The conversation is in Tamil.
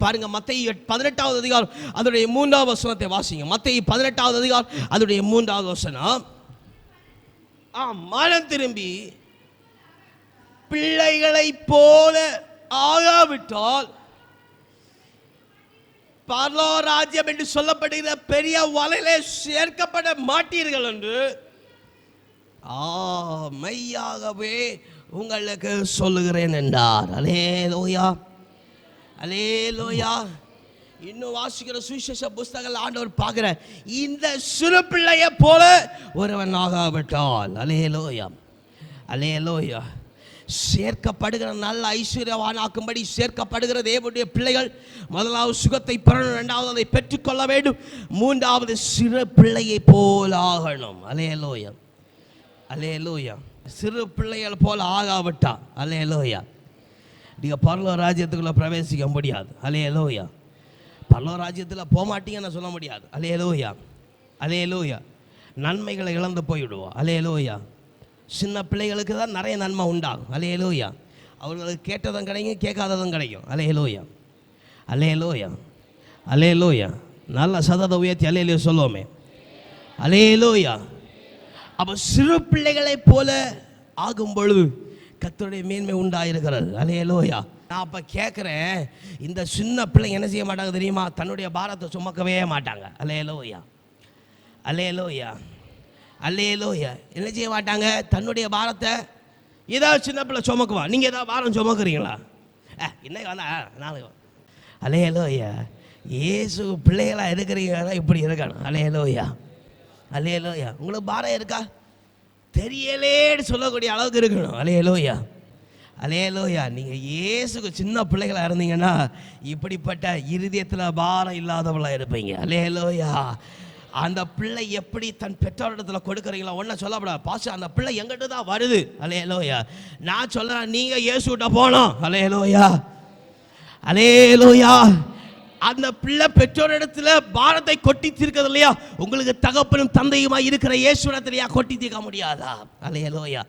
பாருங்க. மத்தேயு 18வது அதிகாரம் அதனுடைய 3வது வசனத்தை வாசிங்க. மத்தேயு 18வது அதிகாரம் அதனுடைய 3வது வசனம். மனம் திரும்பி பிள்ளைகளை போல ஆகாவிட்டால் பரலோக ராஜ்யம் என்று சொல்லப்படுகிற பெரிய வலையிலே சேர்க்கப்பட மாட்டீர்கள் என்று மெய்யாகவே உங்களுக்கு சொல்லுகிறேன் என்றார். அல்லேலூயா, அல்லேலூயா. இன்னும் வாசிக்கிற சுவிசேஷ புஸ்தகங்கள் ஆண்டவர் பார்க்கிற இந்த சிறு பிள்ளையை போல ஒருவன் ஆகாவிட்டால், அல்லேலூயா, அல்லேலூயா, சேர்க்கப்படுகிற நல்ல ஐஸ்வர்யவானாக்கும்படி சேர்க்கப்படுகிற தேவனுடைய பிள்ளைகள் முதலாவது சுகத்தை பெறணும், இரண்டாவது அதை பெற்றுக்கொள்ள வேண்டும், மூன்றாவது சிறு பிள்ளையை போல் ஆகணும். அல்லேலூயா, அல்லேலூயா. சிறு பிள்ளைகள் போல் ஆகாவிட்டா, அல்லேலூயா, நீங்க பரலோக ராஜ்யத்துக்குள்ள பிரவேசிக்க முடியாது. அல்லேலூயா, பரலோக ராஜ்யத்தில் போக மாட்டீங்கன்னு சொல்ல முடியாது. அல்லேலூயா, அல்லேலூயா. நன்மைகளை இழந்து போய்விடுவோம். அல்லேலூயா. சின்ன பிள்ளைகளுக்கு தான் நிறைய நன்மை உண்டாகும். அல்லேலூயா. அவர்களுக்கு கேட்டதும் கிடைக்கும், கேட்காததும் கிடைக்கும். அல்லேலூயா, அல்லேலூயா, அல்லேலூயா. நல்ல சதத்தை உயர்த்தி அல்லேலூயா சொல்லுவோமே. அல்லேலூயா. அப்போ சிறு பிள்ளைகளை போல ஆகும் பொழுது கர்த்தருடைய மேன்மை உண்டாயிருக்கிறது. அல்லேலூயா. நான் அப்போ கேட்குறேன், இந்த சின்ன பிள்ளைங்க என்ன செய்ய மாட்டாங்க தெரியுமா? தன்னுடைய பாரத்தை சுமக்கவே மாட்டாங்க. அல்லேலூயா, அல்லேலூயா, அல்லேலூயா. என்ன செய்ய மாட்டாங்க? தன்னுடைய பாரத்தை ஏதாவது சின்ன பிள்ளை சுமக்குவா. நீங்கள் ஏதாவது பாரம் சுமக்குறீங்களா? இன்னைக்கு வந்தா நாளைக்கு. அல்லேலூயா. இயேசு பிள்ளைகளாக இருக்கிறீங்க, இப்படி இருக்கணும். அல்லேலூயா, அல்லேலூயா. உங்களுக்கு பாரம் இருக்கா? தெரியலேன்னு சொல்லக்கூடிய அளவுக்கு இருக்கணும். அல்லேலூயா, அல்லேலூயா. நீங்கள் இயேசுக்கு சின்ன பிள்ளைகளாக இருந்தீங்கன்னா இப்படிப்பட்ட இருதயத்தில் பாரம் இல்லாதவளாக இருப்பீங்க. அல்லேலூயா. அந்த பிள்ளை எப்படி தன் பெற்றோரிடத்தில் கொடுக்குறீங்களா? ஒன்றும் சொல்லப்படாது. பாஸ்டர், அந்த பிள்ளை எங்கிட்ட தான் வருது. அல்லேலூயா. நான் சொல்கிறேன், நீங்கள் இயேசுகிட்ட போகணும். அல்லேலூயா, அல்லேலூயா. அந்த பிள்ளை பெற்றோரிடத்துல பாரத்தை கொட்டி தீர்க்கிறது இல்லையா? உங்களுக்கு தகப்பனும் தந்தையுமா இருக்கிற இயேசுவிடத்திலேயா கொட்டி தீர்க்க முடியாதா? அல்லேலூயா.